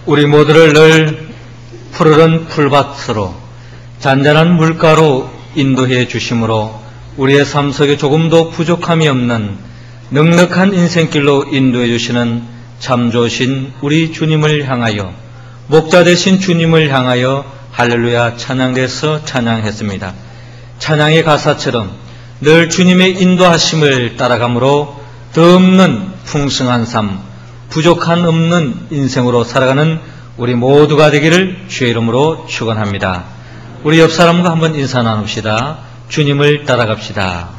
우리 모두를 늘 푸르른 풀밭으로 잔잔한 물가로 인도해 주심으로 우리의 삶 속에 조금도 부족함이 없는 넉넉한 인생길로 인도해 주시는 참 좋으신 우리 주님을 향하여, 목자 되신 주님을 향하여 할렐루야 찬양돼서 찬양했습니다. 찬양의 가사처럼 늘 주님의 인도하심을 따라가므로 더 없는 풍성한 삶, 부족한 없는 인생으로 살아가는 우리 모두가 되기를 주의 이름으로 축원합니다. 우리 옆 사람과 한번 인사 나눕시다. 주님을 따라갑시다.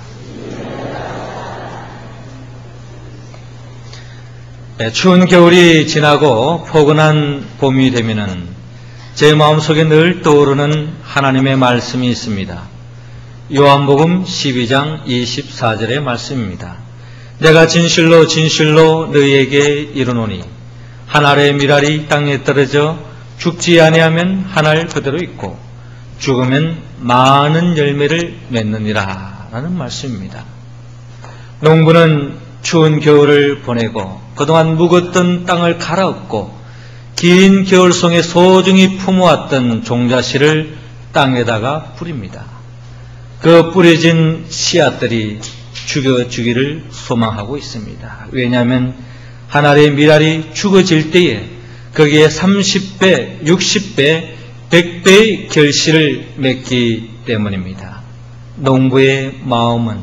네, 추운 겨울이 지나고 포근한 봄이 되면은 제 마음속에 늘 떠오르는 하나님의 말씀이 있습니다. 요한복음 12장 24절의 말씀입니다. 내가 진실로 진실로 너희에게 이르노니 한 알의 밀알이 땅에 떨어져 죽지 아니하면 한 알 그대로 있고 죽으면 많은 열매를 맺느니라 라는 말씀입니다. 농부는 추운 겨울을 보내고 그동안 묵었던 땅을 갈아엎고 긴 겨울송에 소중히 품어왔던 종자씨를 땅에다가 뿌립니다. 그 뿌려진 씨앗들이 죽어주기를 소망하고 있습니다. 왜냐하면 한 알의 밀알이 죽어질 때에 거기에 30배, 60배, 100배의 결실을 맺기 때문입니다. 농부의 마음은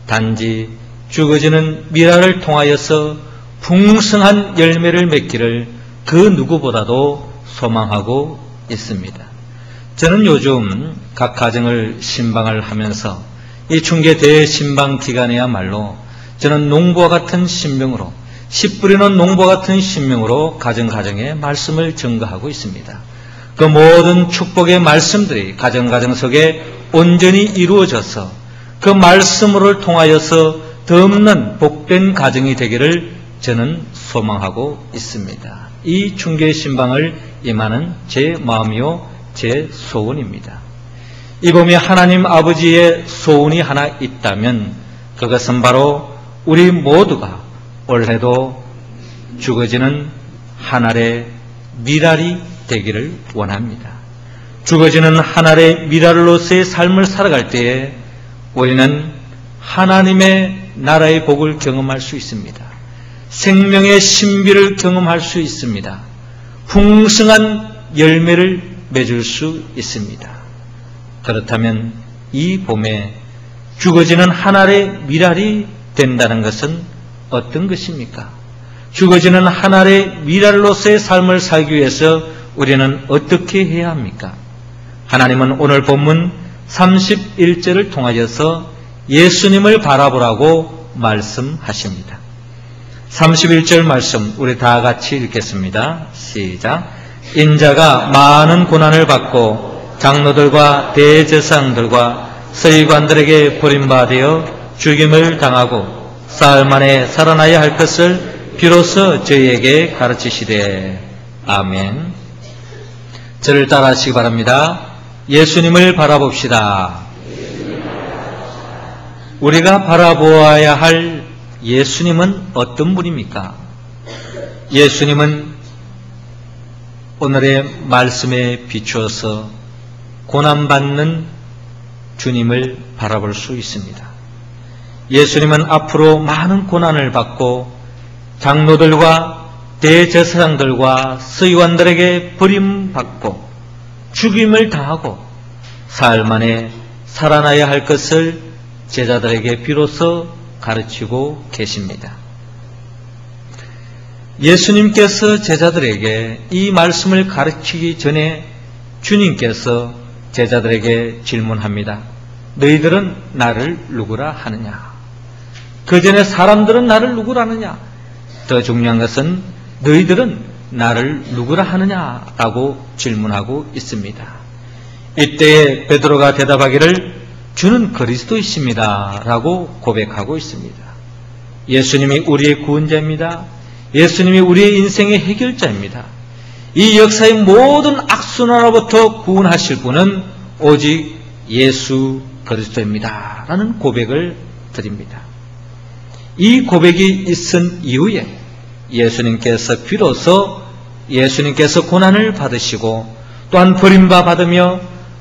단지 죽어지는 밀알을 통하여서 풍성한 열매를 맺기를 그 누구보다도 소망하고 있습니다. 저는 요즘 각 가정을 신방을 하면서 이 중계 대신방 기간에야말로 저는 농부와 같은 신명으로, 씨 뿌리는 농부와 같은 신명으로 가정가정에 말씀을 증거하고 있습니다. 그 모든 축복의 말씀들이 가정 속에 온전히 이루어져서 그 말씀을 통하여서 더 없는 복된 가정이 되기를 저는 소망하고 있습니다. 이 중계 신방을 임하는 제 마음이요 제 소원입니다. 이 봄에 하나님 아버지의 소원이 하나 있다면 그것은 바로 우리 모두가 올해도 죽어지는 한 알의 밀알이 되기를 원합니다. 죽어지는 한 알의 밀알로서의 삶을 살아갈 때에 우리는 하나님의 나라의 복을 경험할 수 있습니다. 생명의 신비를 경험할 수 있습니다. 풍성한 열매를 맺을 수 있습니다. 그렇다면 이 봄에 죽어지는 한 알의 밀알이 된다는 것은 어떤 것입니까? 죽어지는 한 알의 밀알로서의 삶을 살기 위해서 우리는 어떻게 해야 합니까? 하나님은 오늘 본문 31절을 통하여서 예수님을 바라보라고 말씀하십니다. 31절 말씀 우리 다 같이 읽겠습니다. 시작. 인자가 많은 고난을 받고 장로들과 대제사장들과 서기관들에게 버림받아 죽임을 당하고 사흘 만에 살아나야 할 것을 비로소 저희에게 가르치시되. 아멘. 저를 따라하시기 바랍니다. 예수님을 바라봅시다. 우리가 바라보아야 할 예수님은 어떤 분입니까? 예수님은 오늘의 말씀에 비추어서 고난받는 주님을 바라볼 수 있습니다. 예수님은 앞으로 많은 고난을 받고 장로들과 대제사장들과 서기관들에게 버림받고 죽임을 당하고 사흘 만에 살아나야 할 것을 제자들에게 비로소 가르치고 계십니다. 예수님께서 제자들에게 이 말씀을 가르치기 전에 주님께서 제자들에게 질문합니다. 너희들은 나를 누구라 하느냐? 그 전에 사람들은 나를 누구라 하느냐? 더 중요한 것은 너희들은 나를 누구라 하느냐라고 질문하고 있습니다. 이때에 베드로가 대답하기를 주는 그리스도이십니다 라고 고백하고 있습니다. 예수님이 우리의 구원자입니다. 예수님이 우리의 인생의 해결자입니다. 이 역사의 모든 악순환으로부터 구원하실 분은 오직 예수 그리스도입니다 라는 고백을 드립니다. 이 고백이 있은 이후에 예수님께서 비로소 예수님께서 고난을 받으시고 또한 버림받으며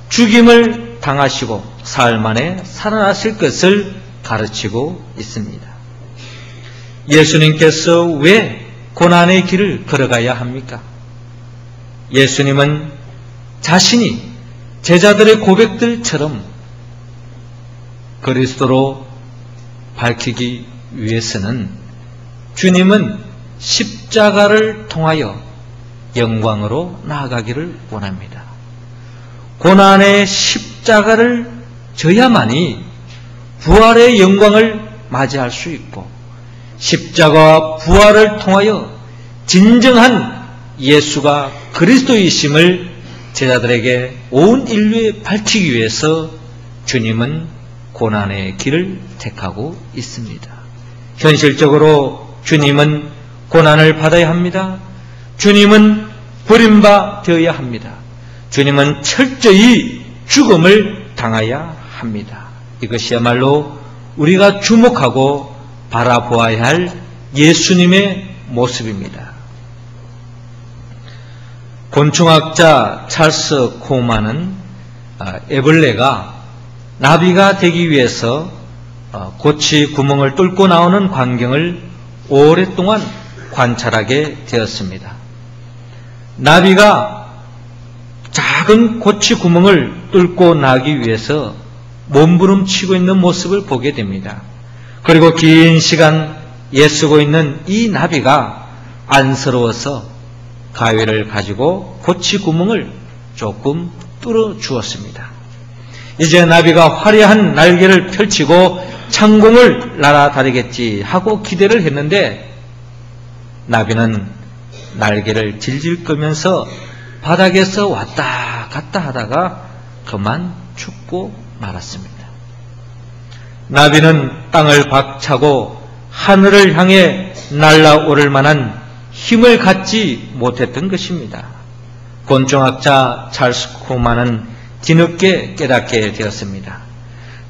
죽임을 당하시고 사흘 만에 살아나실 것을 가르치고 있습니다. 예수님께서 왜 고난의 길을 걸어가야 합니까? 예수님은 자신이 제자들의 고백들처럼 그리스도로 밝히기 위해서는 주님은 십자가를 통하여 영광으로 나아가기를 원합니다. 고난의 십자가를 져야만이 부활의 영광을 맞이할 수 있고 십자가와 부활을 통하여 진정한 예수가 그리스도이심을 제자들에게 온 인류에 밝히기 위해서 주님은 고난의 길을 택하고 있습니다. 현실적으로 주님은 고난을 받아야 합니다. 주님은 버림받아야 합니다. 주님은 철저히 죽음을 당해야 합니다. 이것이야말로 우리가 주목하고 바라보아야 할 예수님의 모습입니다. 곤충학자 찰스 코만은 애벌레가 나비가 되기 위해서 고치 구멍을 뚫고 나오는 광경을 오랫동안 관찰하게 되었습니다. 나비가 작은 고치 구멍을 뚫고 나기 위해서 몸부림치고 있는 모습을 보게 됩니다. 그리고 긴 시간 애쓰고 있는 이 나비가 안쓰러워서 가위를 가지고 고치 구멍을 조금 뚫어 주었습니다. 이제 나비가 화려한 날개를 펼치고 창공을 날아다니겠지 하고 기대를 했는데 나비는 날개를 질질 끄면서 바닥에서 왔다 갔다 하다가 그만 죽고 말았습니다. 나비는 땅을 박차고 하늘을 향해 날아오를 만한 힘을 갖지 못했던 것입니다. 곤충학자 찰스 코만은 뒤늦게 깨닫게 되었습니다.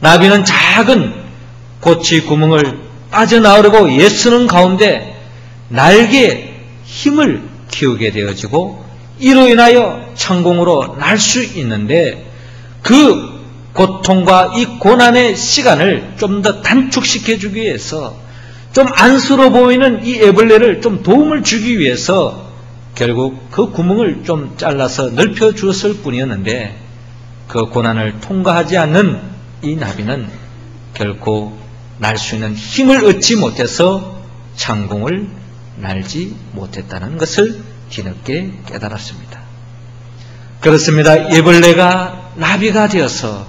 나비는 작은 고치 구멍을 빠져나오려고 애쓰는 가운데 날개에 힘을 키우게 되어지고 이로 인하여 창공으로 날 수 있는데 그 고통과 이 고난의 시간을 좀 더 단축시켜 주기 위해서 좀 안쓰러워 보이는 이 애벌레를 좀 도움을 주기 위해서 결국 그 구멍을 좀 잘라서 넓혀 주었을 뿐이었는데 그 고난을 통과하지 않는 이 나비는 결코 날 수 있는 힘을 얻지 못해서 창공을 날지 못했다는 것을 뒤늦게 깨달았습니다. 그렇습니다. 애벌레가 나비가 되어서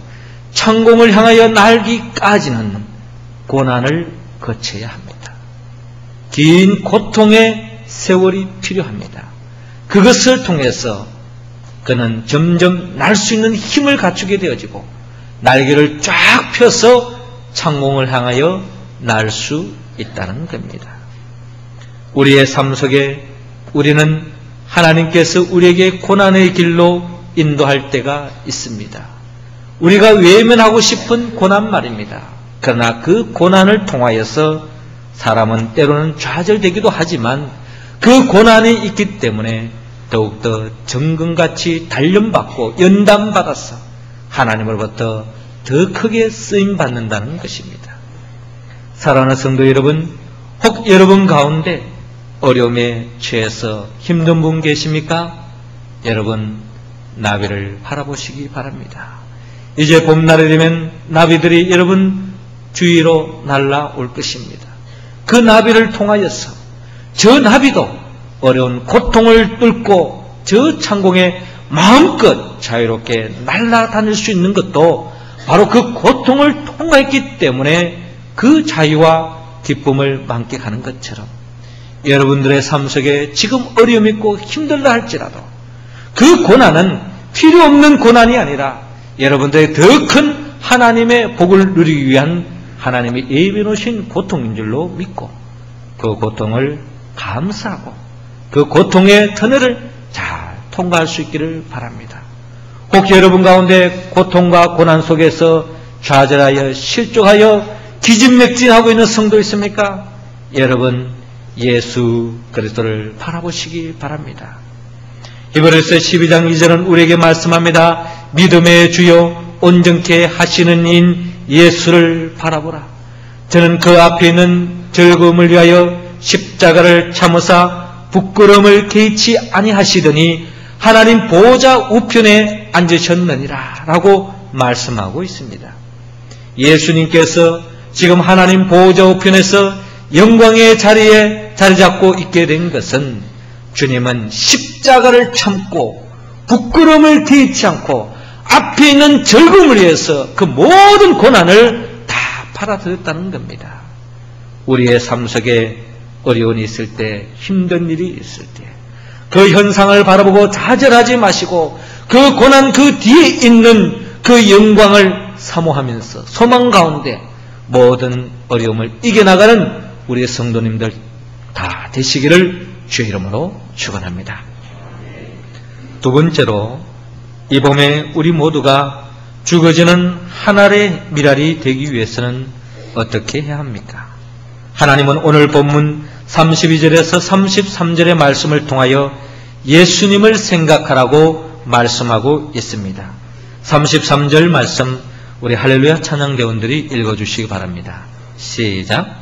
창공을 향하여 날기까지는 고난을 거쳐야 합니다. 긴 고통의 세월이 필요합니다. 그것을 통해서 그는 점점 날 수 있는 힘을 갖추게 되어지고 날개를 쫙 펴서 창공을 향하여 날 수 있다는 겁니다. 우리의 삶 속에 우리는 하나님께서 우리에게 고난의 길로 인도할 때가 있습니다. 우리가 외면하고 싶은 고난 말입니다. 그러나 그 고난을 통하여서 사람은 때로는 좌절되기도 하지만 그 고난이 있기 때문에 더욱더 정금같이 단련받고 연단받아서 하나님으로부터 더 크게 쓰임받는다는 것입니다. 사랑하는 성도 여러분, 혹 여러분 가운데 어려움에 처해서 힘든 분 계십니까? 여러분 나비를 바라보시기 바랍니다. 이제 봄날이 되면 나비들이 여러분 주위로 날아올 것입니다. 그 나비를 통하여서 저 나비도 어려운 고통을 뚫고 저 창공에 마음껏 자유롭게 날아다닐 수 있는 것도 바로 그 고통을 통과했기 때문에 그 자유와 기쁨을 만끽하는 것처럼 여러분들의 삶 속에 지금 어려움이 있고 힘들다 할지라도 그 고난은 필요 없는 고난이 아니라 여러분들의 더 큰 하나님의 복을 누리기 위한 하나님이 예비해 놓으신 고통인 줄로 믿고 그 고통을 감사하고 그 고통의 터널을 잘 통과할 수 있기를 바랍니다. 혹시 여러분 가운데 고통과 고난 속에서 좌절하여 실족하여 기진맥진하고 있는 성도 있습니까? 여러분 예수 그리스도를 바라보시기 바랍니다. 히브리서 12장 2절은 우리에게 말씀합니다. 믿음의 주요 온전케 하시는 이인 예수를 바라보라. 저는 그 앞에 있는 즐거움을 위하여 십자가를 참으사 부끄러움을 개의치 아니하시더니 하나님 보좌 우편에 앉으셨느니라 라고 말씀하고 있습니다. 예수님께서 지금 하나님 보좌 우편에서 영광의 자리에 자리 잡고 있게 된 것은 주님은 십자가를 참고 부끄러움을 개의치 않고 앞에 있는 즐거움을 위해서 그 모든 고난을 다 받아들였다는 겁니다. 우리의 삶 속에 어려움이 있을 때, 힘든 일이 있을 때 그 현상을 바라보고 좌절하지 마시고 그 고난 그 뒤에 있는 그 영광을 사모하면서 소망 가운데 모든 어려움을 이겨나가는 우리의 성도님들 다 되시기를 주의 이름으로 축원합니다. 두 번째로 이 봄에 우리 모두가 죽어지는 하늘의 미랄이 되기 위해서는 어떻게 해야 합니까? 하나님은 오늘 본문 32절에서 33절의 말씀을 통하여 예수님을 생각하라고 말씀하고 있습니다. 33절 말씀 우리 할렐루야 찬양대원들이 읽어주시기 바랍니다. 시작.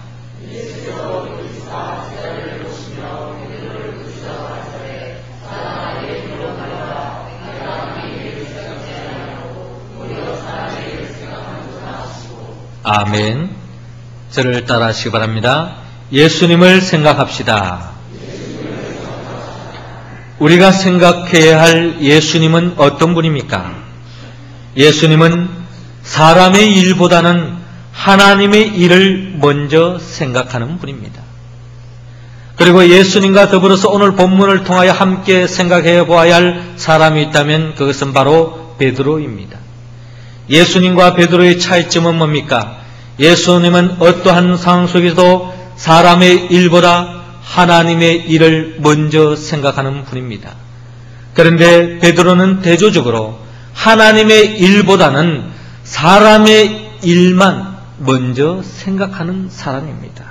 아멘. 저를 따라 하시기 바랍니다. 예수님을 생각합시다. 우리가 생각해야 할 예수님은 어떤 분입니까? 예수님은 사람의 일보다는 하나님의 일을 먼저 생각하는 분입니다. 그리고 예수님과 더불어서 오늘 본문을 통하여 함께 생각해 보아야 할 사람이 있다면 그것은 바로 베드로입니다. 예수님과 베드로의 차이점은 뭡니까? 예수님은 어떠한 상황 속에서도 사람의 일보다 하나님의 일을 먼저 생각하는 분입니다. 그런데 베드로는 대조적으로 하나님의 일보다는 사람의 일만 먼저 생각하는 사람입니다.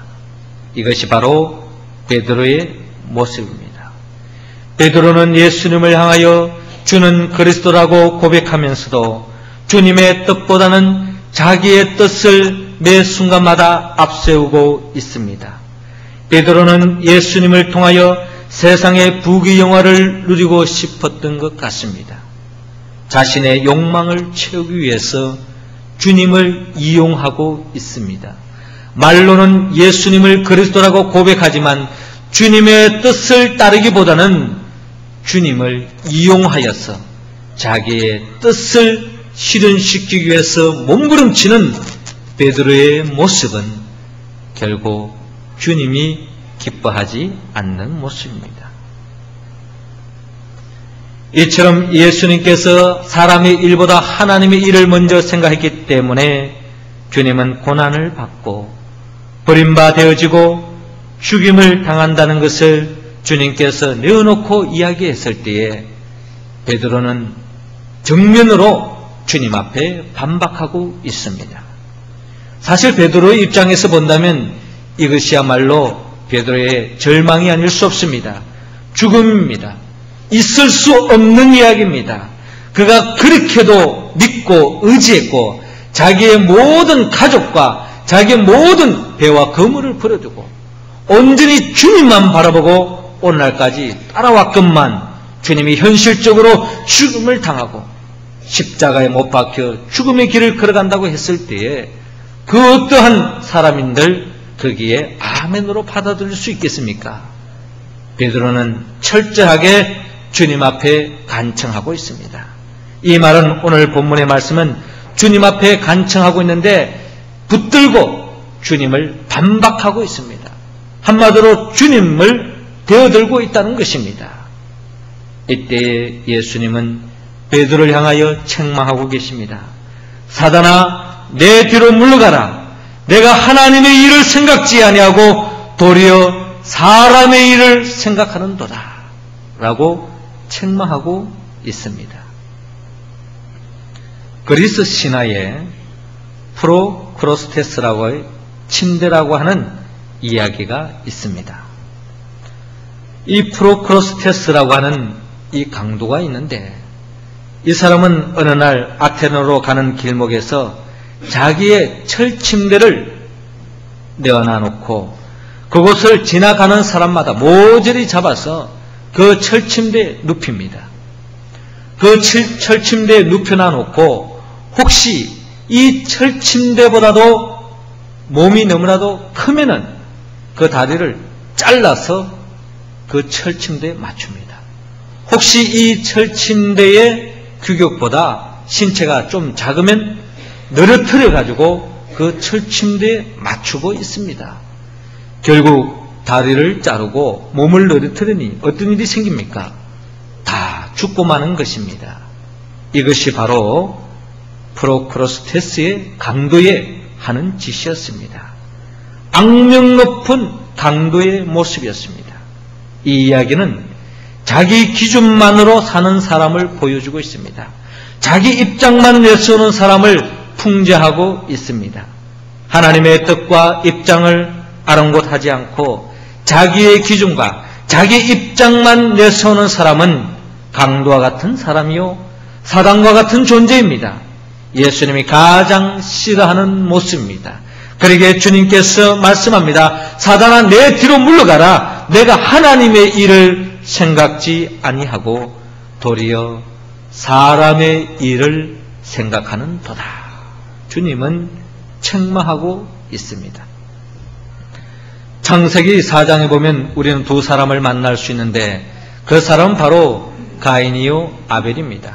이것이 바로 베드로의 모습입니다. 베드로는 예수님을 향하여 주는 그리스도라고 고백하면서도 주님의 뜻보다는 자기의 뜻을 매 순간마다 앞세우고 있습니다. 베드로는 예수님을 통하여 세상의 부귀영화를 누리고 싶었던 것 같습니다. 자신의 욕망을 채우기 위해서 주님을 이용하고 있습니다. 말로는 예수님을 그리스도라고 고백하지만 주님의 뜻을 따르기보다는 주님을 이용하여서 자기의 뜻을 실현시키기 위해서 몸부림치는 베드로의 모습은 결국 주님이 기뻐하지 않는 모습입니다. 이처럼 예수님께서 사람의 일보다 하나님의 일을 먼저 생각했기 때문에 주님은 고난을 받고 버림받아지고 죽임을 당한다는 것을 주님께서 내어놓고 이야기했을 때에 베드로는 정면으로 주님 앞에 반박하고 있습니다. 사실 베드로의 입장에서 본다면 이것이야말로 베드로의 절망이 아닐 수 없습니다. 죽음입니다. 있을 수 없는 이야기입니다. 그가 그렇게도 믿고 의지했고 자기의 모든 가족과 자기의 모든 배와 거물을 버려두고 온전히 주님만 바라보고 오늘날까지 따라왔건만 주님이 현실적으로 죽음을 당하고 십자가에 못 박혀 죽음의 길을 걸어간다고 했을 때에 그 어떠한 사람인들 거기에 아멘으로 받아들일 수 있겠습니까? 베드로는 철저하게 주님 앞에 간청하고 있습니다. 이 말은 오늘 본문의 말씀은 주님 앞에 간청하고 있는데 붙들고 주님을 반박하고 있습니다. 한마디로 주님을 되어들고 있다는 것입니다. 이때 예수님은 베드로를 향하여 책망하고 계십니다. 사단아, 내 뒤로 물러가라. 내가 하나님의 일을 생각지 아니하고 도리어 사람의 일을 생각하는도다 라고 책망하고 있습니다. 그리스 신화에 프로크로스테스라고 침대라고 하는 이야기가 있습니다. 이 프로크로스테스라고 하는 이 강도가 있는데, 이 사람은 어느 날 아테네로 가는 길목에서 자기의 철침대를 내어놔놓고 그곳을 지나가는 사람마다 모조리 잡아서 그 철침대에 눕힙니다. 그 철침대에 눕혀놔놓고 혹시 이 철침대보다도 몸이 너무나도 크면은 그 다리를 잘라서 그 철침대에 맞춥니다. 혹시 이 철침대의 규격보다 신체가 좀 작으면 늘어뜨려 가지고 그 철침대에 맞추고 있습니다. 결국 다리를 자르고 몸을 늘어뜨리니 어떤 일이 생깁니까? 다 죽고 마는 것입니다. 이것이 바로 프로크로스테스의 강도에 하는 짓이었습니다. 악명 높은 강도의 모습이었습니다. 이 이야기는 자기 기준만으로 사는 사람을 보여주고 있습니다. 자기 입장만 내세우는 사람을 풍자하고 있습니다. 하나님의 뜻과 입장을 아랑곳하지 않고 자기의 기준과 자기 입장만 내세우는 사람은 강도와 같은 사람이요 사단과 같은 존재입니다. 예수님이 가장 싫어하는 모습입니다. 그러기에 주님께서 말씀합니다. 사단아, 내 뒤로 물러가라. 내가 하나님의 일을 생각지 아니하고 도리어 사람의 일을 생각하는 도다. 주님은 책망하고 있습니다. 창세기 4장에 보면 우리는 두 사람을 만날 수 있는데 그 사람은 바로 가인이요 아벨입니다.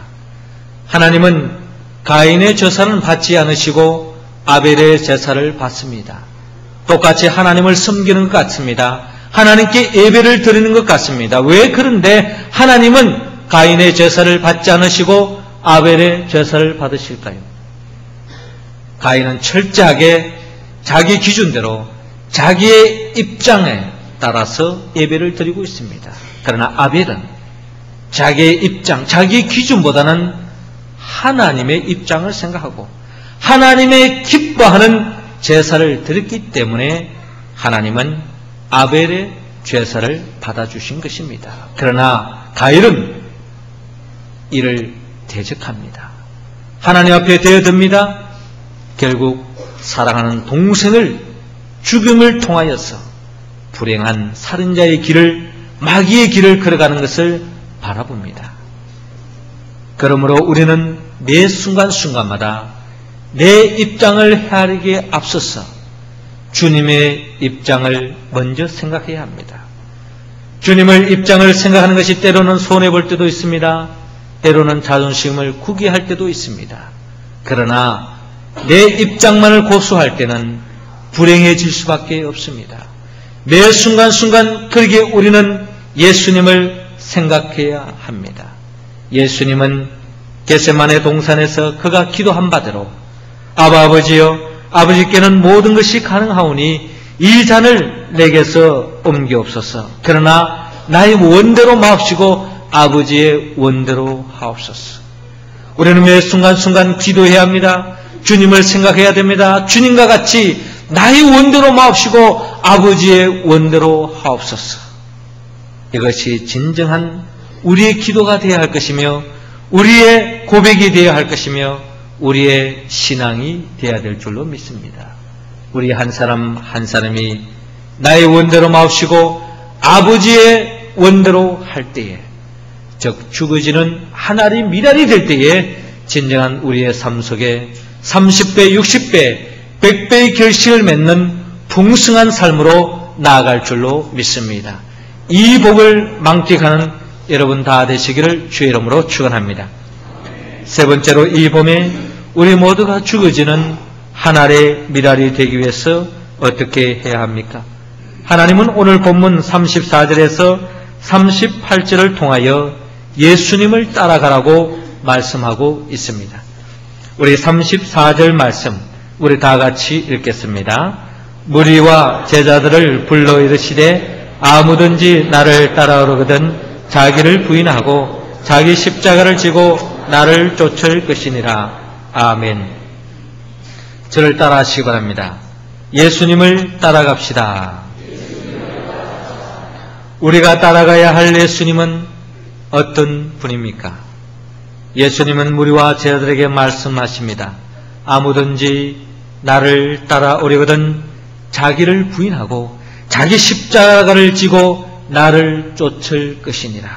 하나님은 가인의 제사는 받지 않으시고 아벨의 제사를 받습니다. 똑같이 하나님을 섬기는 것 같습니다. 하나님께 예배를 드리는 것 같습니다. 왜 그런데 하나님은 가인의 제사를 받지 않으시고 아벨의 제사를 받으실까요? 가인은 철저하게 자기 기준대로 자기의 입장에 따라서 예배를 드리고 있습니다. 그러나 아벨은 자기의 입장, 자기 기준보다는 하나님의 입장을 생각하고 하나님의 기뻐하는 제사를 드렸기 때문에 하나님은 아벨의 제사를 받아주신 것입니다. 그러나 가인은 이를 대적합니다. 하나님 앞에 대어듭니다. 결국 사랑하는 동생을 죽임을 통하여서 불행한 살인자의 길을, 마귀의 길을 걸어가는 것을 바라봅니다. 그러므로 우리는 매 순간순간마다 내 입장을 헤아리기에 앞서서 주님의 입장을 먼저 생각해야 합니다. 주님의 입장을 생각하는 것이 때로는 손해볼 때도 있습니다. 때로는 자존심을 구게 할 때도 있습니다. 그러나 내 입장만을 고수할 때는 불행해질 수밖에 없습니다. 매 순간순간 그러기에 우리는 예수님을 생각해야 합니다. 예수님은 겟세마네 동산에서 그가 기도한 바대로 아버지여, 아버지께는 모든 것이 가능하오니 이 잔을 내게서 옮기옵소서. 그러나 나의 원대로 마옵시고 아버지의 원대로 하옵소서. 우리는 매 순간순간 기도해야 합니다. 주님을 생각해야 됩니다. 주님과 같이 나의 원대로 마옵시고 아버지의 원대로 하옵소서. 이것이 진정한 우리의 기도가 되어야 할 것이며 우리의 고백이 되어야 할 것이며 우리의 신앙이 되어야 될 줄로 믿습니다. 우리 한 사람 한 사람이 나의 원대로 마옵시고 아버지의 원대로 할 때에, 즉 죽어지는 한 알이 미랄이 될 때에 진정한 우리의 삶 속에 30배, 60배, 100배의 결실을 맺는 풍성한 삶으로 나아갈 줄로 믿습니다. 이 복을 만끽하는 여러분 다 되시기를 주의 이름으로 축원합니다. 세 번째로 이 봄에 우리 모두가 죽어지는 한 알의 미랄이 되기 위해서 어떻게 해야 합니까? 하나님은 오늘 본문 34절에서 38절을 통하여 예수님을 따라가라고 말씀하고 있습니다. 우리 34절 말씀 우리 다 같이 읽겠습니다. 무리와 제자들을 불러 이르시되 아무든지 나를 따라오거든 자기를 부인하고 자기 십자가를 지고 나를 쫓을 것이니라. 아멘. 저를 따라하시기 바랍니다. 예수님을 따라갑시다. 우리가 따라가야 할 예수님은 어떤 분입니까? 예수님은 무리와 제자들에게 말씀하십니다. 아무든지 나를 따라오려거든 자기를 부인하고 자기 십자가를 지고 나를 쫓을 것이니라.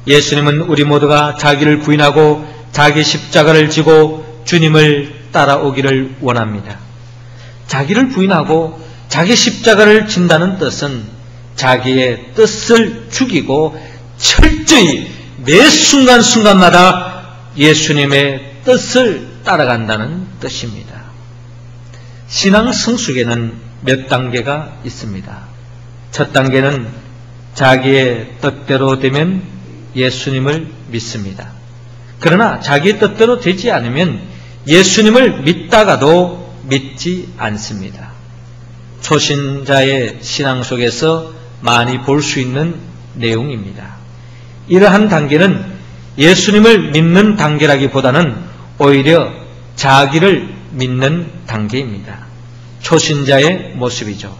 예수님은 우리 모두가 자기를 부인하고 자기 십자가를 지고 주님을 따라오기를 원합니다. 자기를 부인하고 자기 십자가를 진다는 뜻은 자기의 뜻을 죽이고 철저히 매 순간순간마다 예수님의 뜻을 따라간다는 뜻입니다. 신앙 성숙에는 몇 단계가 있습니다. 첫 단계는 자기의 뜻대로 되면 예수님을 믿습니다. 그러나 자기의 뜻대로 되지 않으면 예수님을 믿다가도 믿지 않습니다. 초신자의 신앙 속에서 많이 볼 수 있는 내용입니다. 이러한 단계는 예수님을 믿는 단계라기보다는 오히려 자기를 믿는 단계입니다. 초신자의 모습이죠.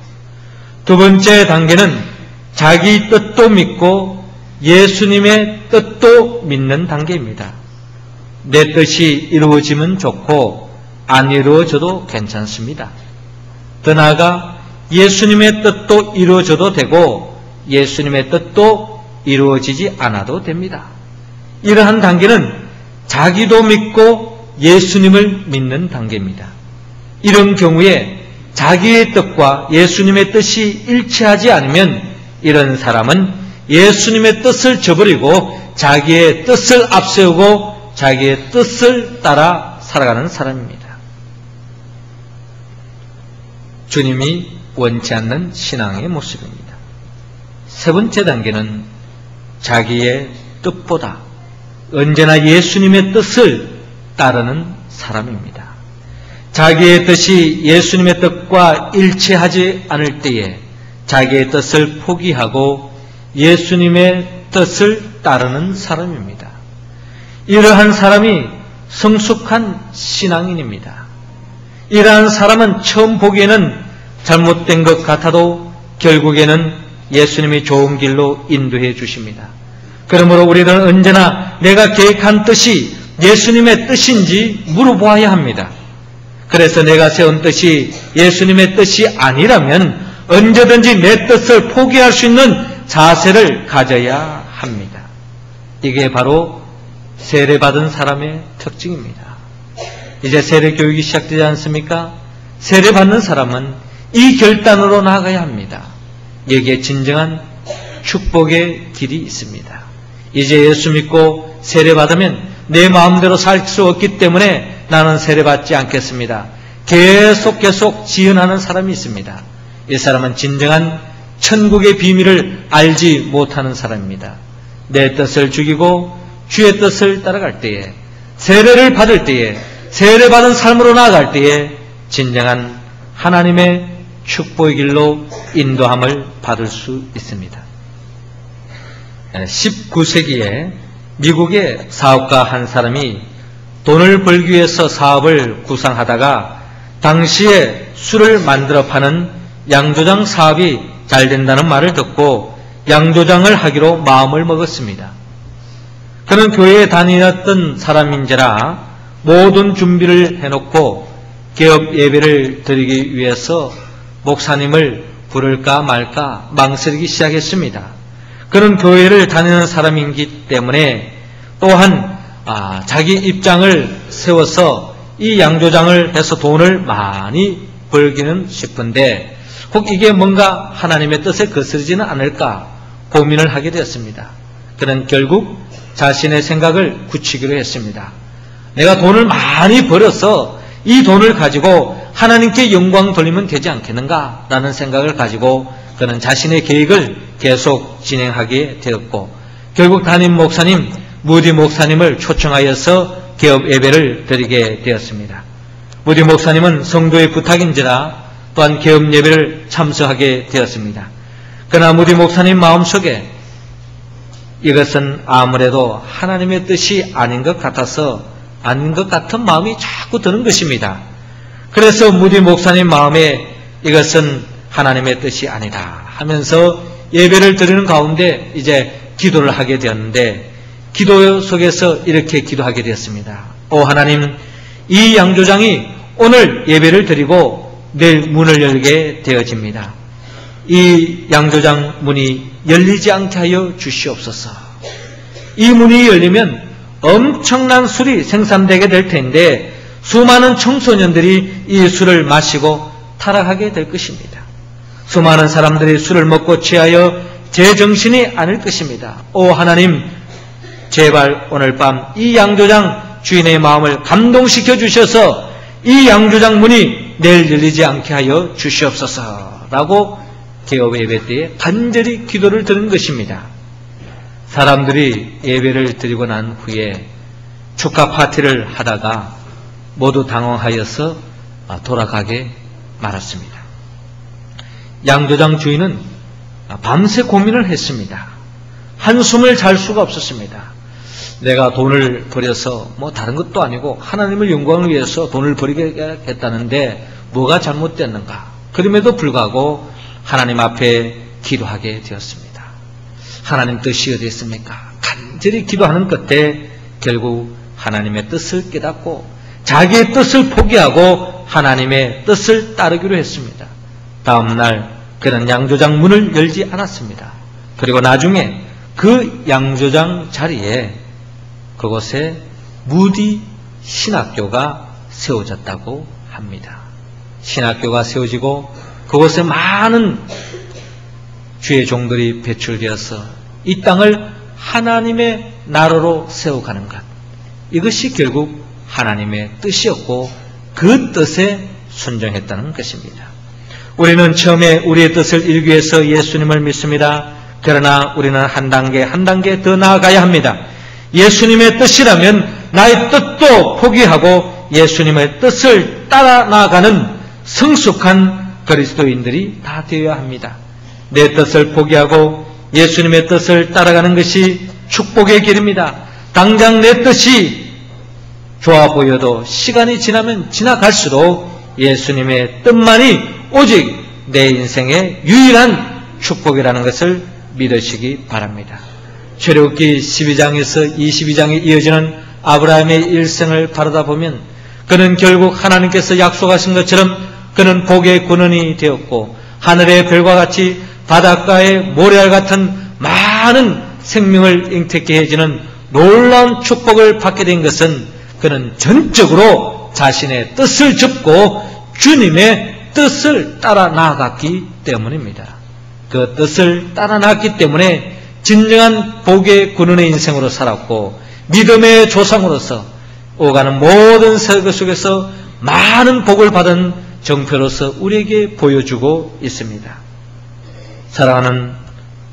두 번째 단계는 자기 뜻도 믿고 예수님의 뜻도 믿는 단계입니다. 내 뜻이 이루어지면 좋고 안 이루어져도 괜찮습니다. 더 나아가 예수님의 뜻도 이루어져도 되고 예수님의 뜻도 이루어지지 않아도 됩니다. 이러한 단계는 자기도 믿고 예수님을 믿는 단계입니다. 이런 경우에 자기의 뜻과 예수님의 뜻이 일치하지 않으면 이런 사람은 예수님의 뜻을 저버리고 자기의 뜻을 앞세우고 자기의 뜻을 따라 살아가는 사람입니다. 주님이 원치 않는 신앙의 모습입니다. 세 번째 단계는 자기의 뜻보다 언제나 예수님의 뜻을 따르는 사람입니다. 자기의 뜻이 예수님의 뜻과 일치하지 않을 때에 자기의 뜻을 포기하고 예수님의 뜻을 따르는 사람입니다. 이러한 사람이 성숙한 신앙인입니다. 이러한 사람은 처음 보기에는 잘못된 것 같아도 결국에는 예수님이 좋은 길로 인도해 주십니다. 그러므로 우리는 언제나 내가 계획한 뜻이 예수님의 뜻인지 물어보아야 합니다. 그래서 내가 세운 뜻이 예수님의 뜻이 아니라면 언제든지 내 뜻을 포기할 수 있는 자세를 가져야 합니다. 이게 바로 세례받은 사람의 특징입니다. 이제 세례 교육이 시작되지 않습니까? 세례받는 사람은 이 결단으로 나아가야 합니다. 여기에 진정한 축복의 길이 있습니다. 이제 예수 믿고 세례받으면 내 마음대로 살 수 없기 때문에 나는 세례받지 않겠습니다. 계속 지연하는 사람이 있습니다. 이 사람은 진정한 천국의 비밀을 알지 못하는 사람입니다. 내 뜻을 죽이고 주의 뜻을 따라갈 때에, 세례를 받을 때에, 세례받은 삶으로 나아갈 때에 진정한 하나님의 축복의 길로 인도함을 받을 수 있습니다. 19세기에 미국의 사업가 한 사람이 돈을 벌기 위해서 사업을 구상하다가 당시에 술을 만들어 파는 양조장 사업이 잘 된다는 말을 듣고 양조장을 하기로 마음을 먹었습니다. 그는 교회에 다니던 사람인지라 모든 준비를 해놓고 개업 예배를 드리기 위해서 목사님을 부를까 말까 망설이기 시작했습니다. 그는 교회를 다니는 사람이기 때문에 또한 자기 입장을 세워서 이 양조장을 해서 돈을 많이 벌기는 싶은데 혹 이게 뭔가 하나님의 뜻에 거스르지는 않을까 고민을 하게 되었습니다. 그는 결국 자신의 생각을 굳히기로 했습니다. 내가 돈을 많이 벌어서 이 돈을 가지고 하나님께 영광 돌리면 되지 않겠는가 라는 생각을 가지고 그는 자신의 계획을 계속 진행하게 되었고 결국 담임 목사님 무디 목사님을 초청하여서 개업 예배를 드리게 되었습니다. 무디 목사님은 성도의 부탁인지라 또한 개업 예배를 참석하게 되었습니다. 그러나 무디 목사님 마음속에 이것은 아무래도 하나님의 뜻이 아닌 것 같아서 아닌 것 같은 마음이 자꾸 드는 것입니다. 그래서 무디 목사님 마음에 이것은 하나님의 뜻이 아니다 하면서 예배를 드리는 가운데 이제 기도를 하게 되었는데 기도 속에서 이렇게 기도하게 되었습니다. 오 하나님, 이 양조장이 오늘 예배를 드리고 내일 문을 열게 되어집니다. 이 양조장 문이 열리지 않게 하여 주시옵소서. 이 문이 열리면 엄청난 술이 생산되게 될 텐데 수많은 청소년들이 이 술을 마시고 타락하게 될 것입니다. 수많은 사람들이 술을 먹고 취하여 제정신이 아닐 것입니다. 오 하나님, 제발 오늘 밤 이 양조장 주인의 마음을 감동시켜 주셔서 이 양조장 문이 내일 열리지 않게 하여 주시옵소서 라고 개업 예배 때에 간절히 기도를 드린 것입니다. 사람들이 예배를 드리고 난 후에 축하 파티를 하다가 모두 당황하여서 돌아가게 말았습니다. 양조장 주인은 밤새 고민을 했습니다. 한숨을 잘 수가 없었습니다. 내가 돈을 버려서 다른 것도 아니고 하나님의 영광을 위해서 돈을 버리겠다는데 뭐가 잘못됐는가? 그럼에도 불구하고 하나님 앞에 기도하게 되었습니다. 하나님 뜻이 어디 있습니까? 간절히 기도하는 끝에 결국 하나님의 뜻을 깨닫고 자기의 뜻을 포기하고 하나님의 뜻을 따르기로 했습니다. 다음날 그는 양조장 문을 열지 않았습니다. 그리고 나중에 그 양조장 자리에 그곳에 무디 신학교가 세워졌다고 합니다. 신학교가 세워지고 그곳에 많은 주의 종들이 배출되어서 이 땅을 하나님의 나라로 세워가는 것, 이것이 결국 하나님의 뜻이었고 그 뜻에 순종했다는 것입니다. 우리는 처음에 우리의 뜻을 이루기 위해서 예수님을 믿습니다. 그러나 우리는 한 단계 더 나아가야 합니다. 예수님의 뜻이라면 나의 뜻도 포기하고 예수님의 뜻을 따라 나아가는 성숙한 그리스도인들이 다 되어야 합니다. 내 뜻을 포기하고 예수님의 뜻을 따라가는 것이 축복의 길입니다. 당장 내 뜻이 좋아 보여도 시간이 지나면 지나갈수록 예수님의 뜻만이 오직 내 인생의 유일한 축복이라는 것을 믿으시기 바랍니다. 출애굽기 12장에서 22장에 이어지는 아브라함의 일생을 바라다 보면 그는 결국 하나님께서 약속하신 것처럼 그는 복의 근원이 되었고 하늘의 별과 같이 바닷가의 모래알 같은 많은 생명을 잉태케 해주는 놀라운 축복을 받게 된 것은 그는 전적으로 자신의 뜻을 접고 주님의 뜻을 따라 나아갔기 때문입니다. 그 뜻을 따라 나갔기 때문에 진정한 복의 근원의 인생으로 살았고 믿음의 조상으로서 오가는 모든 세계 속에서 많은 복을 받은 정표로서 우리에게 보여주고 있습니다. 사랑하는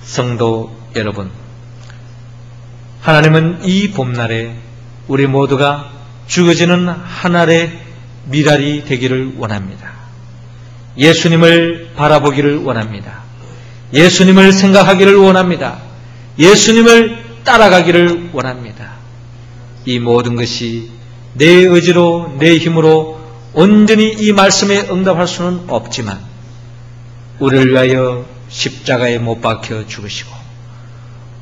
성도 여러분, 하나님은 이 봄날에 우리 모두가 죽어지는 하늘의 미랄이 되기를 원합니다. 예수님을 바라보기를 원합니다. 예수님을 생각하기를 원합니다. 예수님을 따라가기를 원합니다. 이 모든 것이 내 의지로 내 힘으로 온전히 이 말씀에 응답할 수는 없지만 우리를 위하여 십자가에 못 박혀 죽으시고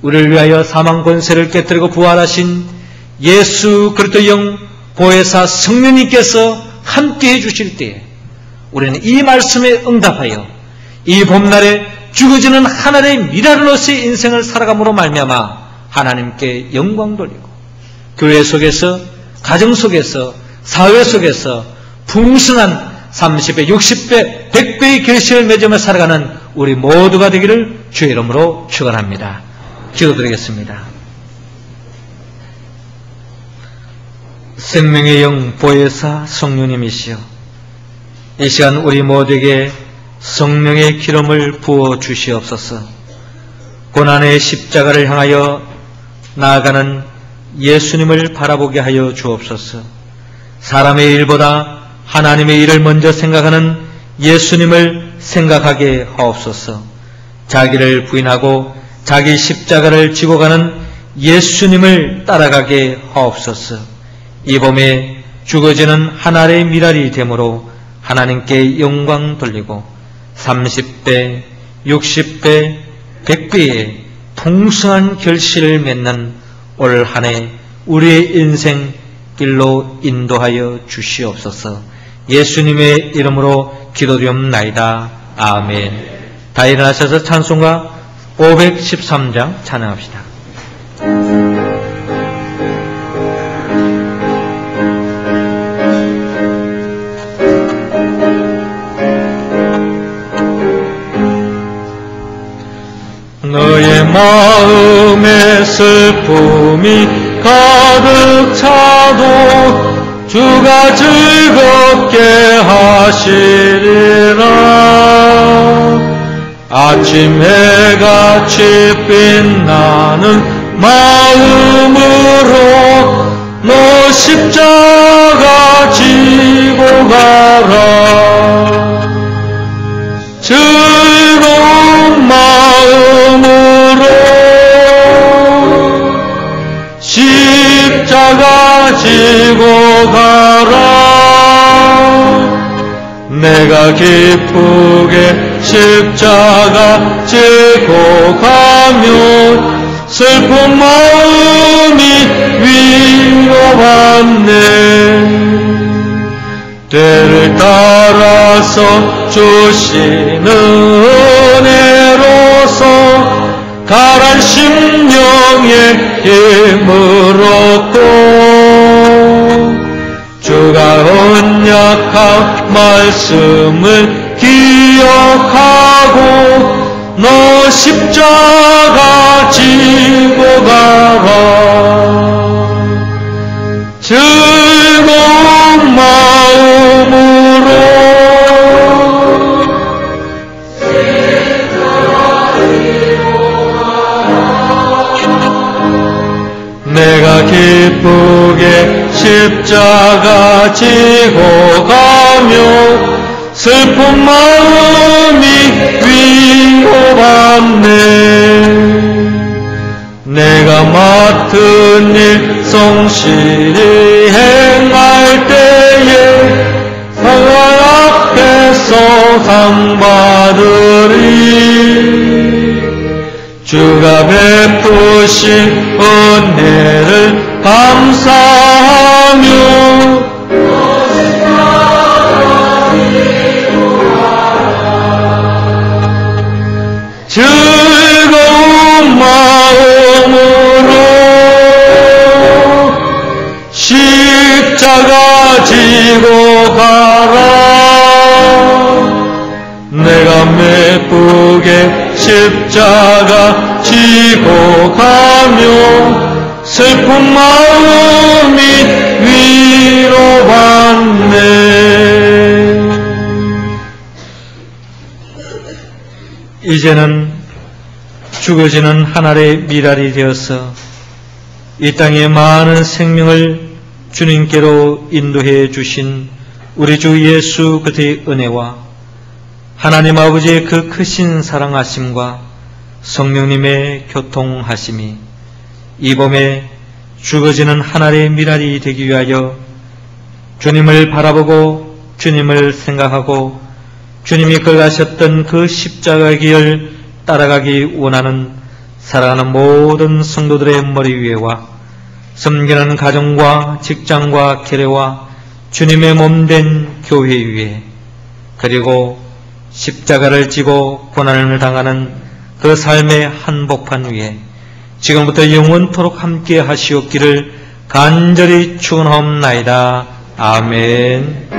우리를 위하여 사망 권세를 깨뜨리고 부활하신 예수 그리스도 영 보혜사 성령님께서 함께해 주실 때에 우리는 이 말씀에 응답하여 이 봄날에 죽어지는 하나님의 미랄로서의 인생을 살아감으로 말미암아 하나님께 영광 돌리고 교회 속에서 가정 속에서 사회 속에서 풍성한 30배, 60배, 100배의 결실을 맺으며 살아가는 우리 모두가 되기를 주의 이름으로 축원합니다. 기도드리겠습니다. 생명의 영 보혜사 성령님이시여, 이 시간 우리 모두에게 성령의 기름을 부어 주시옵소서. 고난의 십자가를 향하여 나아가는 예수님을 바라보게 하여 주옵소서. 사람의 일보다 하나님의 일을 먼저 생각하는 예수님을 생각하게 하옵소서. 자기를 부인하고 자기 십자가를 지고 가는 예수님을 따라가게 하옵소서. 이 봄에 죽어지는 하늘의 미랄이 되므로 하나님께 영광 돌리고 30배, 60배, 100배의 풍성한 결실을 맺는 올 한 해 우리의 인생 길로 인도하여 주시옵소서. 예수님의 이름으로 기도드리옵나이다. 아멘. 다 일어나셔서 찬송가 513장 찬양합시다. 너의 마음에 슬픔이 가득 차도 주가 즐겁게 하시리라. 아침 해같이 빛나는 마음으로 너 십자가 지고 가라. 즐거운 마음으로 십자가 지고 가라. 내가 기쁘게 십자가 지고 가면 슬픈 마음이 위로받네. 때를 따라서 주시는 은혜로서 가란 심령에 힘을 얻고 주가 언약한 말씀을 기억하고 너 십자가 지고 가라. 즐거운 마음으로 내가 기쁘게 십자가 지고 가며 슬픈 마음이 위로받네. 내가 맡은 일 성실히 행할 때에 상황 앞에서 상 받으리. 주가 베푸신 은혜를 감사하며 즐거운 마음으로 십자가 지고 가라. 내가 메쁘게 십자가 지고 가며 슬픈 마음이 위로받네. 이제는 죽어지는 한 알의 미랄이 되어서 이 땅에 많은 생명을 주님께로 인도해 주신 우리 주 예수 그리스도의 은혜와 하나님 아버지의 그 크신 사랑하심과 성령님의 교통하심이 이 봄에 죽어지는 한 알의 미랄이 되기 위하여 주님을 바라보고 주님을 생각하고 주님이 걸으셨던 그 십자가의 길 따라가기 원하는 사랑하는 모든 성도들의 머리 위에와 섬기는 가정과 직장과 교회와 주님의 몸된 교회 위에 그리고 십자가를 지고 고난을 당하는 그 삶의 한복판 위에 지금부터 영원토록 함께 하시옵기를 간절히 축원하옵나이다. 아멘.